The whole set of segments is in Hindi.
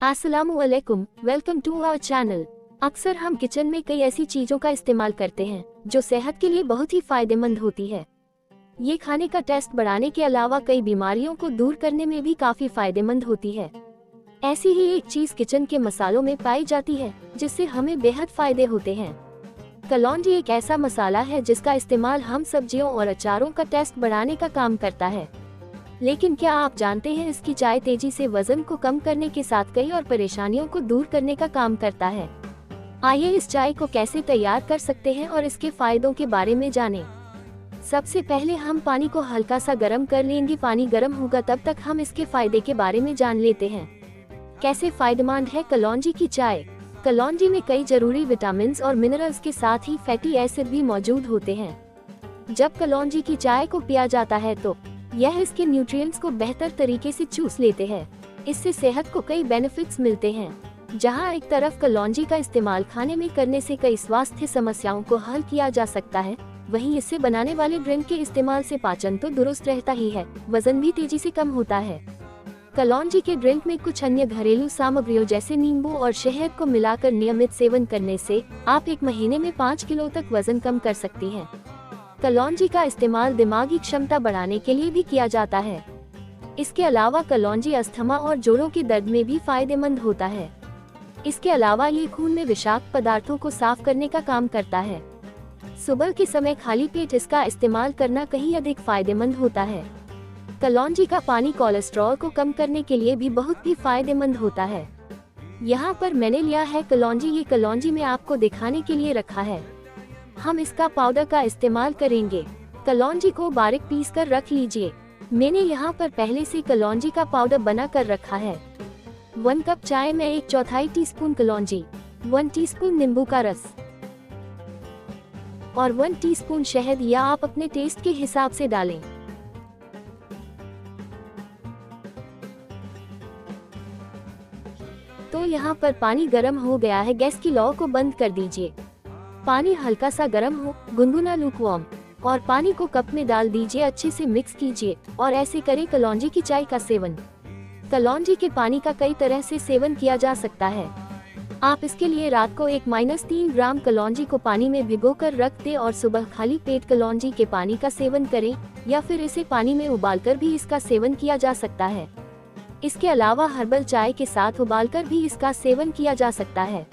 अस्सलामुअलैकुम, वेलकम टू आवर चैनल। अक्सर हम किचन में कई ऐसी चीजों का इस्तेमाल करते हैं जो सेहत के लिए बहुत ही फायदेमंद होती है। ये खाने का टेस्ट बढ़ाने के अलावा कई बीमारियों को दूर करने में भी काफी फायदेमंद होती है। ऐसी ही एक चीज किचन के मसालों में पाई जाती है जिससे हमें बेहद फायदे होते हैं। कलौंजी एक ऐसा मसाला है जिसका इस्तेमाल हम सब्जियों और अचारों का टेस्ट बढ़ाने का काम करता है। लेकिन क्या आप जानते हैं इसकी चाय तेजी से वजन को कम करने के साथ कई और परेशानियों को दूर करने का काम करता है। आइए इस चाय को कैसे तैयार कर सकते हैं और इसके फायदों के बारे में जानें। सबसे पहले हम पानी को हल्का सा गर्म कर लेंगे। पानी गर्म होगा तब तक हम इसके फायदे के बारे में जान लेते हैं। कैसे फायदेमंद है कलौंजी की चाय। कलौंजी में कई जरूरी विटामिन और मिनरल्स के साथ ही फैटी एसिड भी मौजूद होते हैं। जब कलौंजी की चाय को पिया जाता है तो यह इसके न्यूट्रिएंट्स को बेहतर तरीके से चूस लेते हैं। इससे सेहत को कई बेनिफिट्स मिलते हैं। जहां एक तरफ कलौंजी का इस्तेमाल खाने में करने से कई स्वास्थ्य समस्याओं को हल किया जा सकता है, वहीं इससे बनाने वाले ड्रिंक के इस्तेमाल से पाचन तो दुरुस्त रहता ही है, वजन भी तेजी से कम होता है। कलौंजी के ड्रिंक में कुछ अन्य घरेलू सामग्रियों जैसे नींबू और शहद को मिलाकर नियमित सेवन करने से आप एक महीने में 5 किलो तक वजन कम कर सकती हैं। कलौंजी का इस्तेमाल दिमागी क्षमता बढ़ाने के लिए भी किया जाता है। इसके अलावा कलौंजी अस्थमा और जोड़ों के दर्द में भी फायदेमंद होता है। इसके अलावा ये खून में विषाक्त पदार्थों को साफ करने का काम करता है। सुबह के समय खाली पेट इसका इस्तेमाल करना कहीं अधिक फायदेमंद होता है। कलौंजी का पानी कोलेस्ट्रॉल को कम करने के लिए भी बहुत ही फायदेमंद होता है। यहाँ पर मैंने लिया है कलौंजी। ये कलौंजी में आपको दिखाने के लिए रखा है। हम इसका पाउडर का इस्तेमाल करेंगे। कलौंजी को बारीक पीस कर रख लीजिए। मैंने यहाँ पर पहले से कलौंजी का पाउडर बना कर रखा है। 1 कप चाय में 1/4 टीस्पून कलौंजी, 1 टीस्पून नींबू का रस और 1 टीस्पून शहद या आप अपने टेस्ट के हिसाब से डालें। तो यहाँ पर पानी गर्म हो गया है। गैस की लौ को बंद कर दीजिए। पानी हल्का सा गर्म हो, गुनगुना लूकवार्म, और पानी को कप में डाल दीजिए। अच्छे से मिक्स कीजिए और ऐसे करें कलौंजी की चाय का सेवन। कलौंजी के पानी का कई तरह से सेवन किया जा सकता है। आप इसके लिए रात को 1-3 ग्राम कलौंजी को पानी में भिगोकर रख दें और सुबह खाली पेट कलौंजी के पानी का सेवन करें, या फिर इसे पानी में उबालकर भी इसका सेवन किया जा सकता है। इसके अलावा हर्बल चाय के साथ उबालकर भी इसका सेवन किया जा सकता है।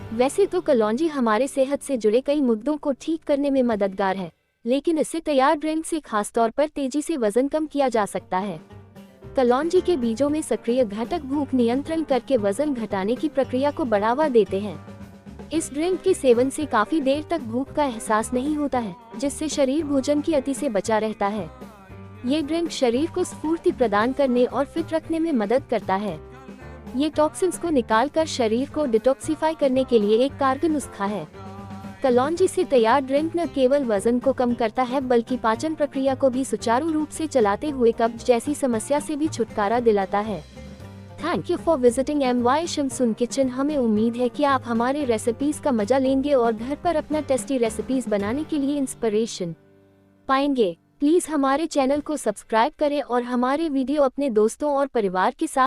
वैसे तो कलौंजी हमारे सेहत से जुड़े कई मुद्दों को ठीक करने में मददगार है, लेकिन इससे तैयार ड्रिंक से खासतौर पर तेजी से वजन कम किया जा सकता है। कलौंजी के बीजों में सक्रिय घटक भूख नियंत्रण करके वजन घटाने की प्रक्रिया को बढ़ावा देते हैं। इस ड्रिंक के सेवन से काफी देर तक भूख का एहसास नहीं होता है, जिससे शरीर भोजन की अति से बचा रहता है। ये ड्रिंक शरीर को स्फूर्ति प्रदान करने और फिट रखने में मदद करता है। ये टॉक्सिन्स को निकालकर शरीर को डिटॉक्सिफाई करने के लिए एक कारगर नुस्खा है। कलौंजी से तैयार ड्रिंक न केवल वजन को कम करता है बल्कि पाचन प्रक्रिया को भी सुचारू रूप से चलाते हुए कब्ज जैसी समस्या से भी छुटकारा दिलाता है। Thank you for visiting MY Shamsoon kitchen. हमें उम्मीद है कि आप हमारे रेसिपीज का मजा लेंगे और घर पर अपना टेस्टी रेसिपीज बनाने के लिए इंस्पिरेशन पाएंगे। प्लीज हमारे चैनल को सब्सक्राइब करें और हमारे वीडियो अपने दोस्तों और परिवार के साथ